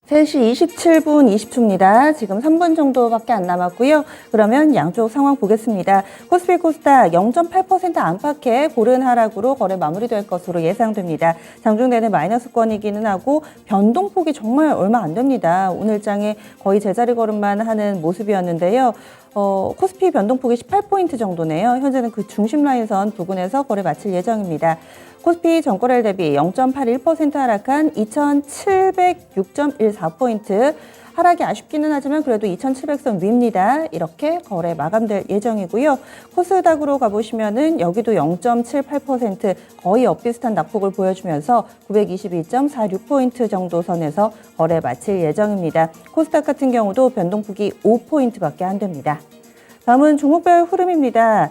3시 27분 20초입니다. 지금 3분 정도밖에 안 남았고요. 그러면 양쪽 상황 보겠습니다. 코스피 코스닥 0.8% 안팎의 고른 하락으로 거래 마무리될 것으로 예상됩니다. 장중 내내 마이너스권이기는 하고 변동폭이 정말 얼마 안 됩니다. 오늘 장에 거의 제자리 걸음만 하는 모습이었는데요. 코스피 변동폭이 18포인트 정도네요. 현재는 그 중심 라인선 부근에서 거래 마칠 예정입니다. 코스피 전거래일 대비 0.81% 하락한 2,706.14포인트. 하락이 아쉽기는 하지만 그래도 2,700선 위입니다. 이렇게 거래 마감될 예정이고요. 코스닥으로 가보시면은 여기도 0.78% 거의 엇비슷한 낙폭을 보여주면서 922.46포인트 정도 선에서 거래 마칠 예정입니다. 코스닥 같은 경우도 변동폭이 5포인트밖에 안 됩니다. 다음은 종목별 흐름입니다.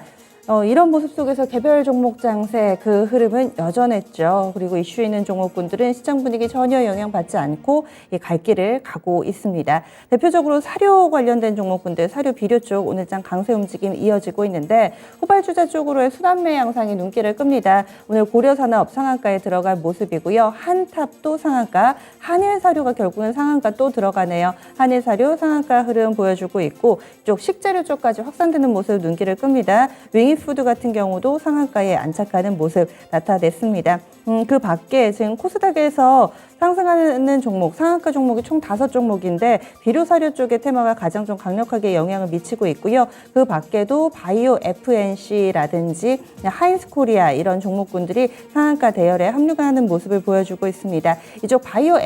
이런 모습 속에서 개별 종목 장세 그 흐름은 여전했죠. 그리고 이슈 있는 종목군들은 시장 분위기 전혀 영향받지 않고 갈 길을 가고 있습니다. 대표적으로 사료 관련된 종목군들, 사료 비료 쪽 오늘장 강세 움직임 이어지고 있는데 후발주자 쪽으로의 순환매 양상이 눈길을 끕니다. 오늘 고려산업 상한가에 들어갈 모습이고요. 한탑도 상한가, 한일사료가 결국은 상한가 또 들어가네요. 한일사료 상한가 흐름 보여주고 있고 이쪽 식재료 쪽까지 확산되는 모습 눈길을 끕니다. 윙이푸드 같은 경우도 상한가에 안착하는 모습 나타냈습니다. 그 밖에 지금 코스닥에서 상승하는 종목, 상한가 종목이 총 5종목인데 비료사료 쪽의 테마가 가장 좀 강력하게 영향을 미치고 있고요. 그 밖에도 바이오 FNC라든지 하인스코리아 이런 종목군들이 상한가 대열에 합류하는 모습을 보여주고 있습니다. 이쪽 바이오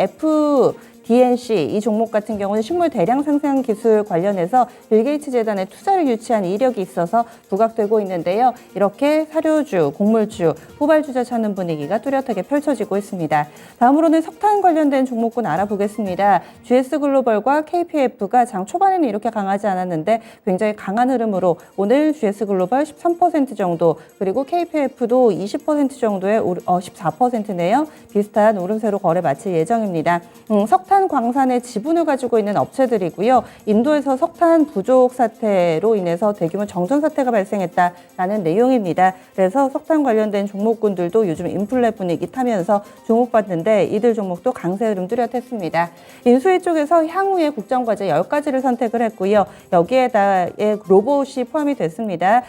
DNC 이 종목 같은 경우는 식물 대량 생산 기술 관련해서 빌 게이츠 재단에 투자를 유치한 이력이 있어서 부각되고 있는데요. 이렇게 사료주, 곡물주, 후발주자 찾는 분위기가 뚜렷하게 펼쳐지고 있습니다. 다음으로는 석탄 관련된 종목군 알아보겠습니다. GS글로벌과 KPF가 장 초반에는 이렇게 강하지 않았는데 굉장히 강한 흐름으로 오늘 GS글로벌 13% 정도 그리고 KPF도 20% 정도의 14%네요. 비슷한 오름세로 거래 마칠 예정입니다. 석탄 광산의 지분을 가지고 있는 업체들이고요. 인도에서 석탄 부족 사태로 인해서 대규모 정전 사태가 발생했다라는 내용입니다. 그래서 석탄 관련된 종목군들도 요즘 인플레 분위기 타면서 주목받는데 이들 종목도 강세 흐름 뚜렷했습니다. 인수위 쪽에서 향후의 국정과제 10가지를 선택을 했고요. 여기에다의 로봇이 포함이 됐습니다.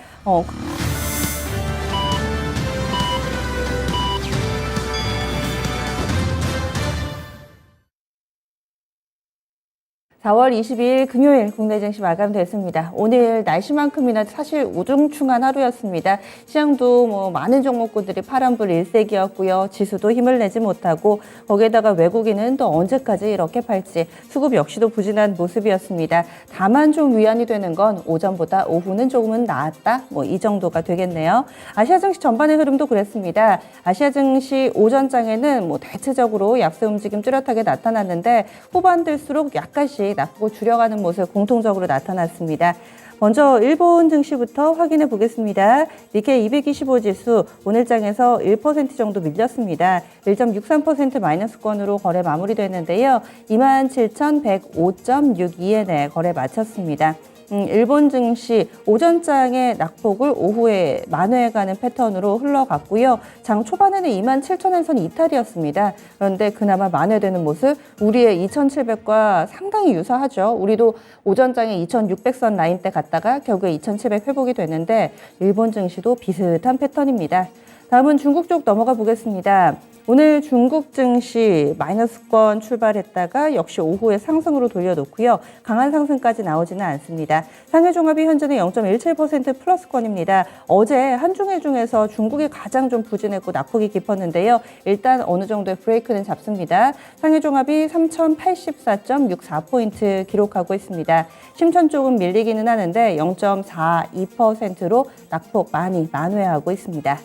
4월 22일 금요일 국내 증시 마감됐습니다. 오늘 날씨만큼이나 사실 우중충한 하루였습니다. 시장도 많은 종목군들이 파란불 일색이었고요. 지수도 힘을 내지 못하고 거기에다가 외국인은 또 언제까지 이렇게 팔지 수급 역시도 부진한 모습이었습니다. 다만 좀 위안이 되는 건 오전보다 오후는 조금은 나았다. 이 정도가 되겠네요. 아시아 증시 전반의 흐름도 그랬습니다. 아시아 증시 오전장에는 대체적으로 약세 움직임 뚜렷하게 나타났는데 후반 될수록 약간씩 낙폭을 줄여가는 모습 공통적으로 나타났습니다. 먼저 일본 증시부터 확인해 보겠습니다. 니케이 225 지수 오늘장에서 1% 정도 밀렸습니다. 1.63% 마이너스권으로 거래 마무리됐는데요. 27,105.62엔에 거래 마쳤습니다. 일본 증시 오전장의 낙폭을 오후에 만회해가는 패턴으로 흘러갔고요. 장 초반에는 27,000선 이탈이었습니다. 그런데 그나마 만회되는 모습 우리의 2,700과 상당히 유사하죠. 우리도 오전장에 2,600선 라인대 갔다가 결국에 2,700 회복이 됐는데 일본 증시도 비슷한 패턴입니다. 다음은 중국 쪽 넘어가 보겠습니다. 오늘 중국 증시 마이너스권 출발했다가 역시 오후에 상승으로 돌려놓고요. 강한 상승까지 나오지는 않습니다. 상해종합이 현재는 0.17% 플러스권입니다. 어제 한중일 중에서 중국이 가장 좀 부진했고 낙폭이 깊었는데요. 일단 어느 정도의 브레이크는 잡습니다. 상해종합이 3,084.64포인트 기록하고 있습니다. 심천 쪽은 밀리기는 하는데 0.42%로 낙폭 많이 만회하고 있습니다.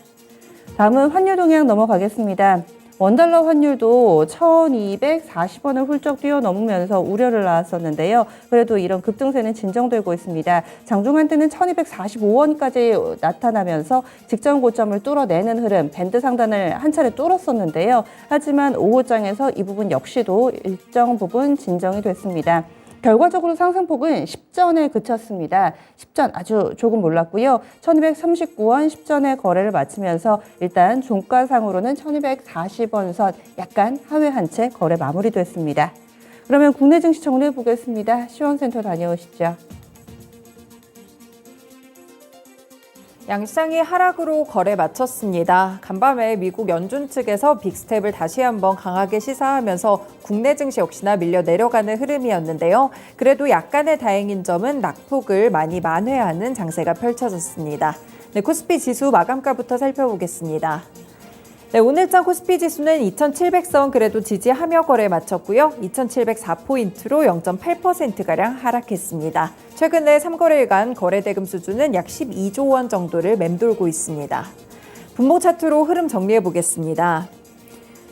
다음은 환율 동향 넘어가겠습니다. 원달러 환율도 1,240원을 훌쩍 뛰어넘으면서 우려를 낳았었는데요. 그래도 이런 급등세는 진정되고 있습니다. 장중 한때는 1,245원까지 나타나면서 직전 고점을 뚫어내는 흐름, 밴드 상단을 한 차례 뚫었었는데요. 하지만 오후장에서 이 부분 역시도 일정 부분 진정이 됐습니다. 결과적으로 상승폭은 10전에 그쳤습니다. 10전 아주 조금 올랐고요. 1239원 10전에 거래를 마치면서 일단 종가상으로는 1240원 선 약간 하회 한 채 거래 마무리됐습니다. 그러면 국내 증시 정리해 보겠습니다. 시원센터 다녀오시죠. 양시장이 하락으로 거래 마쳤습니다. 간밤에 미국 연준 측에서 빅스텝을 다시 한번 강하게 시사하면서 국내 증시 역시나 밀려 내려가는 흐름이었는데요. 그래도 약간의 다행인 점은 낙폭을 많이 만회하는 장세가 펼쳐졌습니다. 네, 코스피 지수 마감가부터 살펴보겠습니다. 네, 오늘장 코스피 지수는 2,700선 그래도 지지하며 거래 마쳤고요. 2,704포인트로 0.8%가량 하락했습니다. 최근에 3거래일간 거래대금 수준은 약 12조 원 정도를 맴돌고 있습니다. 분봉 차트로 흐름 정리해 보겠습니다.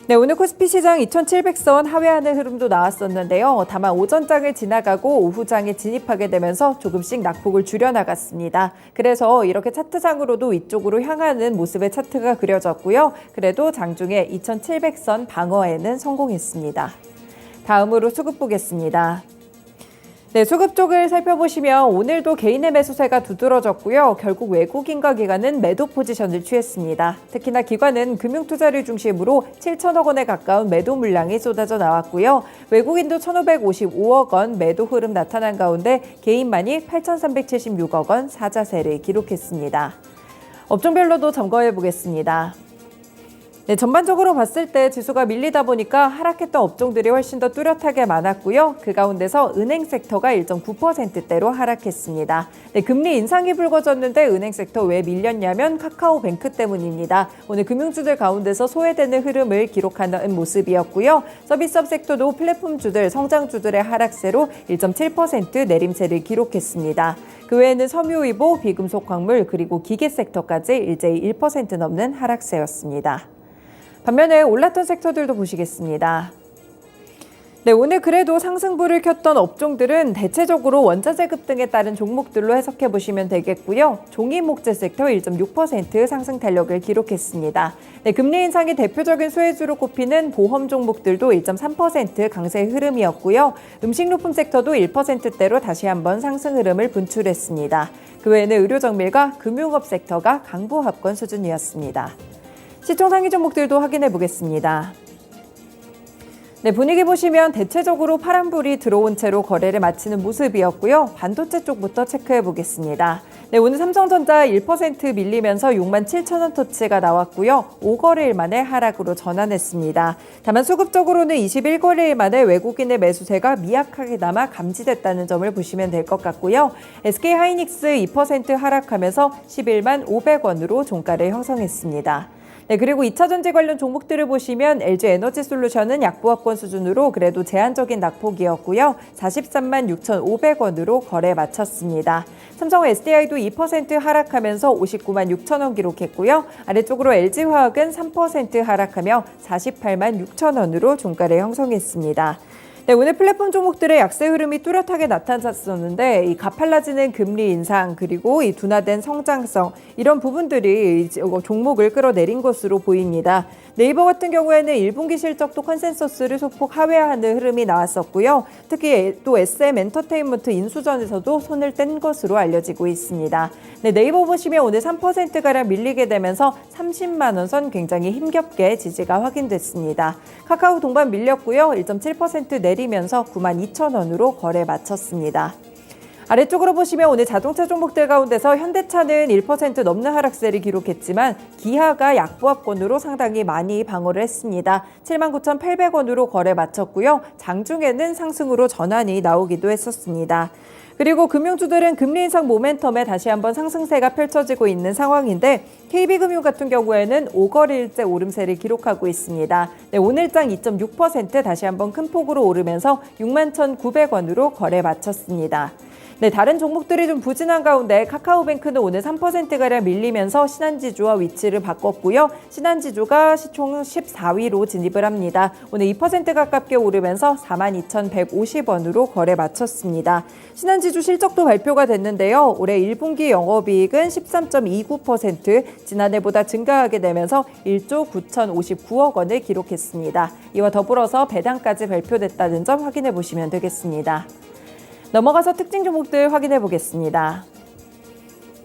네, 오늘 코스피 시장 2,700선 하회하는 흐름도 나왔었는데요. 다만 오전장을 지나가고 오후장에 진입하게 되면서 조금씩 낙폭을 줄여나갔습니다. 그래서 이렇게 차트상으로도 이쪽으로 향하는 모습의 차트가 그려졌고요. 그래도 장중에 2,700선 방어에는 성공했습니다. 다음으로 수급 보겠습니다. 네, 수급 쪽을 살펴보시면 오늘도 개인의 매수세가 두드러졌고요. 결국 외국인과 기관은 매도 포지션을 취했습니다. 특히나 기관은 금융투자를 중심으로 7천억 원에 가까운 매도 물량이 쏟아져 나왔고요. 외국인도 1,555억 원 매도 흐름 나타난 가운데 개인만이 8,376억 원 사자세를 기록했습니다. 업종별로도 점검해 보겠습니다. 네, 전반적으로 봤을 때 지수가 밀리다 보니까 하락했던 업종들이 훨씬 더 뚜렷하게 많았고요. 그 가운데서 은행 섹터가 1.9%대로 하락했습니다. 네, 금리 인상이 불거졌는데 은행 섹터 왜 밀렸냐면 카카오뱅크 때문입니다. 오늘 금융주들 가운데서 소외되는 흐름을 기록하는 모습이었고요. 서비스업 섹터도 플랫폼주들, 성장주들의 하락세로 1.7% 내림세를 기록했습니다. 그 외에는 섬유의복, 비금속 광물, 그리고 기계 섹터까지 일제히 1% 넘는 하락세였습니다. 반면에 올랐던 섹터들도 보시겠습니다. 네, 오늘 그래도 상승불을 켰던 업종들은 대체적으로 원자재 급 등에 따른 종목들로 해석해 보시면 되겠고요. 종이목재 섹터 1.6% 상승 탄력을 기록했습니다. 네, 금리 인상이 대표적인 수혜주로 꼽히는 보험 종목들도 1.3% 강세 흐름이었고요. 음식료품 섹터도 1%대로 다시 한번 상승 흐름을 분출했습니다. 그 외에는 의료정밀과 금융업 섹터가 강보합권 수준이었습니다. 시총 상위 종목들도 확인해 보겠습니다. 네, 분위기 보시면 대체적으로 파란불이 들어온 채로 거래를 마치는 모습이었고요. 반도체 쪽부터 체크해 보겠습니다. 네, 오늘 삼성전자 1% 밀리면서 67,000원 터치가 나왔고요. 5거래일 만에 하락으로 전환했습니다. 다만 수급적으로는 21거래일 만에 외국인의 매수세가 미약하게나마 감지됐다는 점을 보시면 될 것 같고요. SK하이닉스 2% 하락하면서 11만 500원으로 종가를 형성했습니다. 네, 그리고 2차전지 관련 종목들을 보시면 LG에너지솔루션은 약보합권 수준으로 그래도 제한적인 낙폭이었고요. 43만 6,500원으로 거래 마쳤습니다. 삼성 SDI도 2% 하락하면서 59만 6천원 기록했고요. 아래쪽으로 LG화학은 3% 하락하며 48만 6천원으로 종가를 형성했습니다. 네, 오늘 플랫폼 종목들의 약세 흐름이 뚜렷하게 나타났었는데 이 가팔라지는 금리 인상 그리고 이 둔화된 성장성 이런 부분들이 종목을 끌어내린 것으로 보입니다. 네이버 같은 경우에는 1분기 실적도 컨센서스를 소폭 하회하는 흐름이 나왔었고요. 특히 또 SM엔터테인먼트 인수전에서도 손을 뗀 것으로 알려지고 있습니다. 네, 네이버 보시면 오늘 3%가량 밀리게 되면서 30만 원 선 굉장히 힘겹게 지지가 확인됐습니다. 카카오 동반 밀렸고요. 1.7% 내리면서 92,000원으로 거래 마쳤습니다. 아래쪽으로 보시면 오늘 자동차 종목들 가운데서 현대차는 1% 넘는 하락세를 기록했지만 기아가 약보합권으로 상당히 많이 방어를 했습니다. 79,800원으로 거래 마쳤고요. 장중에는 상승으로 전환이 나오기도 했었습니다. 그리고 금융주들은 금리 인상 모멘텀에 다시 한번 상승세가 펼쳐지고 있는 상황인데 KB금융 같은 경우에는 5거래일째 오름세를 기록하고 있습니다. 네, 오늘장 2.6% 다시 한번 큰 폭으로 오르면서 61,900원으로 거래 마쳤습니다. 네, 다른 종목들이 좀 부진한 가운데 카카오뱅크는 오늘 3%가량 밀리면서 신한지주와 위치를 바꿨고요. 신한지주가 시총 14위로 진입을 합니다. 오늘 2% 가깝게 오르면서 42,150원으로 거래 마쳤습니다. 신한지주 실적도 발표가 됐는데요. 올해 1분기 영업이익은 13.29% 지난해보다 증가하게 되면서 1조 9,059억 원을 기록했습니다. 이와 더불어서 배당까지 발표됐다는 점 확인해 보시면 되겠습니다. 넘어가서 특징 종목들 확인해 보겠습니다.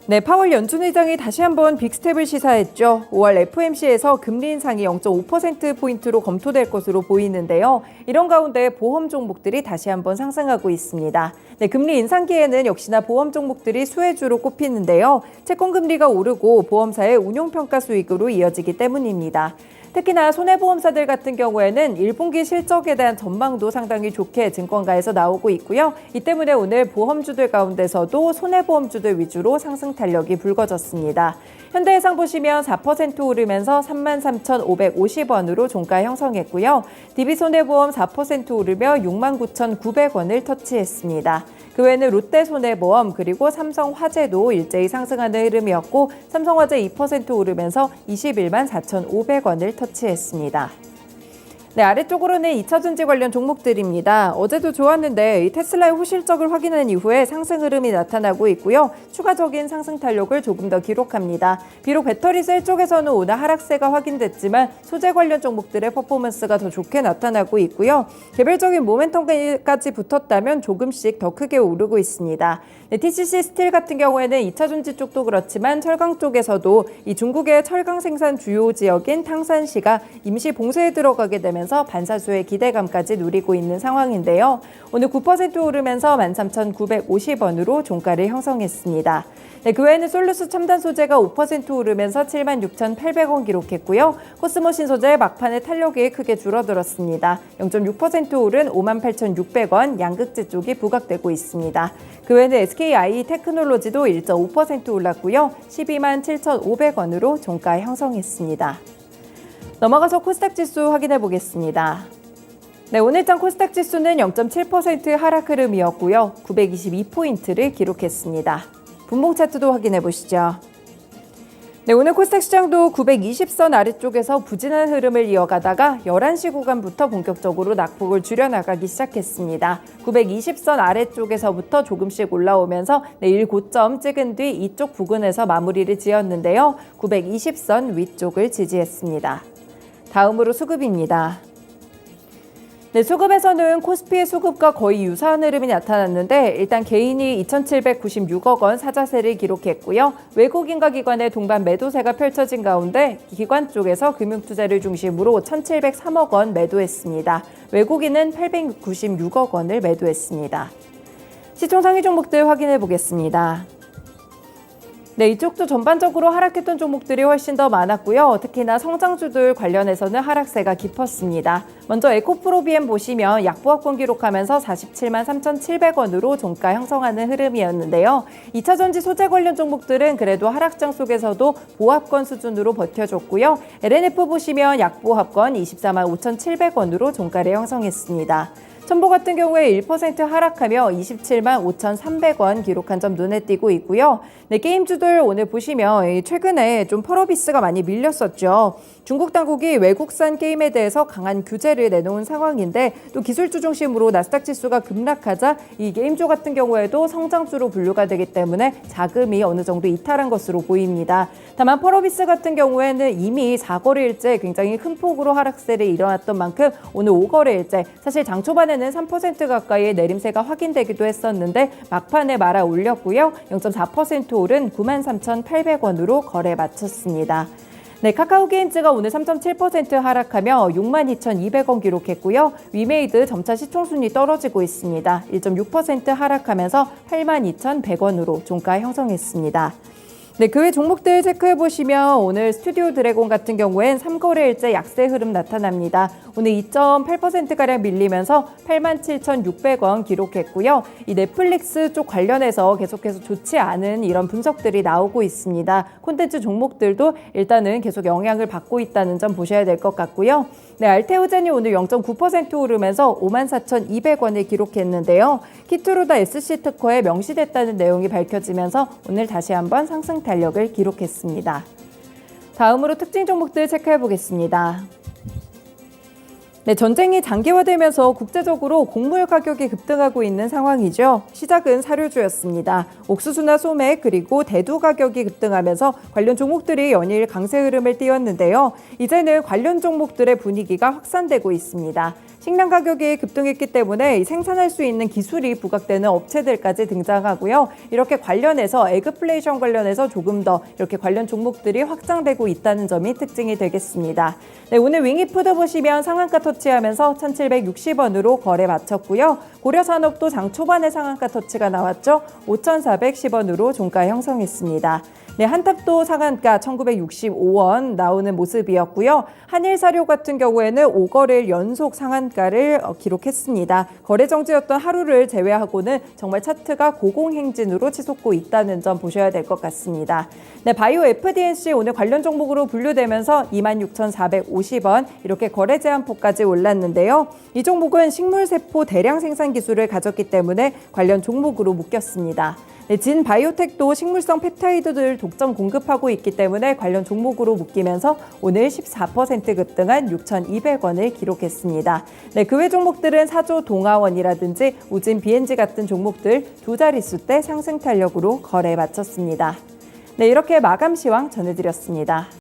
네, 파월 연준 의장이 다시 한번 빅스텝을 시사했죠. 5월 FOMC에서 금리 인상이 0.5%포인트로 검토될 것으로 보이는데요. 이런 가운데 보험 종목들이 다시 한번 상승하고 있습니다. 네, 금리 인상기에는 역시나 보험 종목들이 수혜주로 꼽히는데요. 채권금리가 오르고 보험사의 운용평가 수익으로 이어지기 때문입니다. 특히나 손해보험사들 같은 경우에는 1분기 실적에 대한 전망도 상당히 좋게 증권가에서 나오고 있고요. 이 때문에 오늘 보험주들 가운데서도 손해보험주들 위주로 상승 탄력이 불거졌습니다. 현대해상 보시면 4% 오르면서 33,550원으로 종가 형성했고요. DB손해보험 4% 오르며 69,900원을 터치했습니다. 그 외에는 롯데손해보험 그리고 삼성화재도 일제히 상승하는 흐름이었고 삼성화재 2% 오르면서 21만 4,500원을 터치했습니다. 네, 아래쪽으로는 2차전지 관련 종목들입니다. 어제도 좋았는데 이 테슬라의 호실적을 확인한 이후에 상승 흐름이 나타나고 있고요. 추가적인 상승 탄력을 조금 더 기록합니다. 비록 배터리 셀 쪽에서는 오늘 하락세가 확인됐지만 소재 관련 종목들의 퍼포먼스가 더 좋게 나타나고 있고요. 개별적인 모멘텀까지 붙었다면 조금씩 더 크게 오르고 있습니다. 네, TCC 스틸 같은 경우에는 2차전지 쪽도 그렇지만 철강 쪽에서도 이 중국의 철강 생산 주요 지역인 탕산시가 임시 봉쇄에 들어가게 되면서 반사수의 기대감까지 누리고 있는 상황인데요. 오늘 9% 오르면서 13,950원으로 종가를 형성했습니다. 네, 그 외에는 솔루스 첨단 소재가 5% 오르면서 76,800원 기록했고요. 코스모 신소재 막판에 탄력이 크게 줄어들었습니다. 0.6% 오른 58,600원, 양극재 쪽이 부각되고 있습니다. 그 외에는 SKI 테크놀로지도 1.5% 올랐고요. 12만 7,500원으로 종가 형성했습니다. 넘어가서 코스닥 지수 확인해 보겠습니다. 네, 오늘장 코스닥 지수는 0.7% 하락 흐름이었고요. 922포인트를 기록했습니다. 분봉 차트도 확인해 보시죠. 네, 오늘 코스닥 시장도 920선 아래쪽에서 부진한 흐름을 이어가다가 11시 구간부터 본격적으로 낙폭을 줄여나가기 시작했습니다. 920선 아래쪽에서부터 조금씩 올라오면서 내일 고점 찍은 뒤 이쪽 부근에서 마무리를 지었는데요. 920선 위쪽을 지지했습니다. 다음으로 수급입니다. 네, 수급에서는 코스피의 수급과 거의 유사한 흐름이 나타났는데 일단 개인이 2,796억 원 사자세를 기록했고요. 외국인과 기관의 동반 매도세가 펼쳐진 가운데 기관 쪽에서 금융투자를 중심으로 1,703억 원 매도했습니다. 외국인은 896억 원을 매도했습니다. 시총 상위 종목들 확인해 보겠습니다. 네, 이쪽도 전반적으로 하락했던 종목들이 훨씬 더 많았고요. 특히나 성장주들 관련해서는 하락세가 깊었습니다. 먼저 에코프로비엠 보시면 약보합권 기록하면서 47만 3,700원으로 종가 형성하는 흐름이었는데요. 2차전지 소재 관련 종목들은 그래도 하락장 속에서도 보합권 수준으로 버텨줬고요. LNF 보시면 약보합권 24만 5,700원으로 종가를 형성했습니다. 첨보 같은 경우에 1% 하락하며 27만 5,300원 기록한 점 눈에 띄고 있고요. 네, 게임주들 오늘 보시면 최근에 좀 펄어비스가 많이 밀렸었죠. 중국 당국이 외국산 게임에 대해서 강한 규제를 내놓은 상황인데 또 기술주 중심으로 나스닥 지수가 급락하자 이 게임주 같은 경우에도 성장주로 분류가 되기 때문에 자금이 어느 정도 이탈한 것으로 보입니다. 다만 펄어비스 같은 경우에는 이미 4거래일째 굉장히 큰 폭으로 하락세를 일어났던 만큼 오늘 5거래일째 사실 장 초반에는 3% 가까이의 내림세가 확인되기도 했었는데 막판에 말아 올렸고요. 0.4% 오른 93,800원으로 거래 마쳤습니다. 네, 카카오게임즈가 오늘 3.7% 하락하며 62,200원 기록했고요. 위메이드 점차 시총순위 떨어지고 있습니다. 1.6% 하락하면서 82,100원으로 종가 형성했습니다. 네, 그 외 종목들 체크해보시면 오늘 스튜디오 드래곤 같은 경우엔 3거래일째 약세 흐름 나타납니다. 오늘 2.8%가량 밀리면서 87,600원 기록했고요. 이 넷플릭스 쪽 관련해서 계속해서 좋지 않은 이런 분석들이 나오고 있습니다. 콘텐츠 종목들도 일단은 계속 영향을 받고 있다는 점 보셔야 될 것 같고요. 네, 알테오젠이 오늘 0.9% 오르면서 54,200원을 기록했는데요. 키트루다 SC 특허에 명시됐다는 내용이 밝혀지면서 오늘 다시 한번 상승 탄력을 기록했습니다. 다음으로 특징 종목들 체크해 보겠습니다. 네, 전쟁이 장기화되면서 국제적으로 곡물 가격이 급등하고 있는 상황이죠. 시작은 사료주였습니다. 옥수수나 소맥 그리고 대두 가격이 급등하면서 관련 종목들이 연일 강세 흐름을 띄웠는데요. 이제는 관련 종목들의 분위기가 확산되고 있습니다. 식량 가격이 급등했기 때문에 생산할 수 있는 기술이 부각되는 업체들까지 등장하고요. 이렇게 관련해서 에그플레이션 관련해서 조금 더 이렇게 관련 종목들이 확장되고 있다는 점이 특징이 되겠습니다. 네, 오늘 윙이푸드 보시면 상한가 터치하면서 1,760원으로 거래 마쳤고요. 고려산업도 장 초반에 상한가 터치가 나왔죠. 5,410원으로 종가 형성했습니다. 네, 한탑도 상한가 1,965원 나오는 모습이었고요. 한일사료 같은 경우에는 5거래일 연속 상한가를 기록했습니다. 거래 정지였던 하루를 제외하고는 정말 차트가 고공행진으로 치솟고 있다는 점 보셔야 될 것 같습니다. 네, 바이오 FDNC 오늘 관련 종목으로 분류되면서 26,450원 이렇게 거래 제한폭까지 올랐는데요. 이 종목은 식물세포 대량 생산 기술을 가졌기 때문에 관련 종목으로 묶였습니다. 네, 진 바이오텍도 식물성 펩타이드를 독점 공급하고 있기 때문에 관련 종목으로 묶이면서 오늘 14% 급등한 6,200원을 기록했습니다. 네, 그 외 종목들은 사조 동아원이라든지 우진 BNG 같은 종목들 두 자릿수대 상승 탄력으로 거래 마쳤습니다. 네, 이렇게 마감 시황 전해드렸습니다.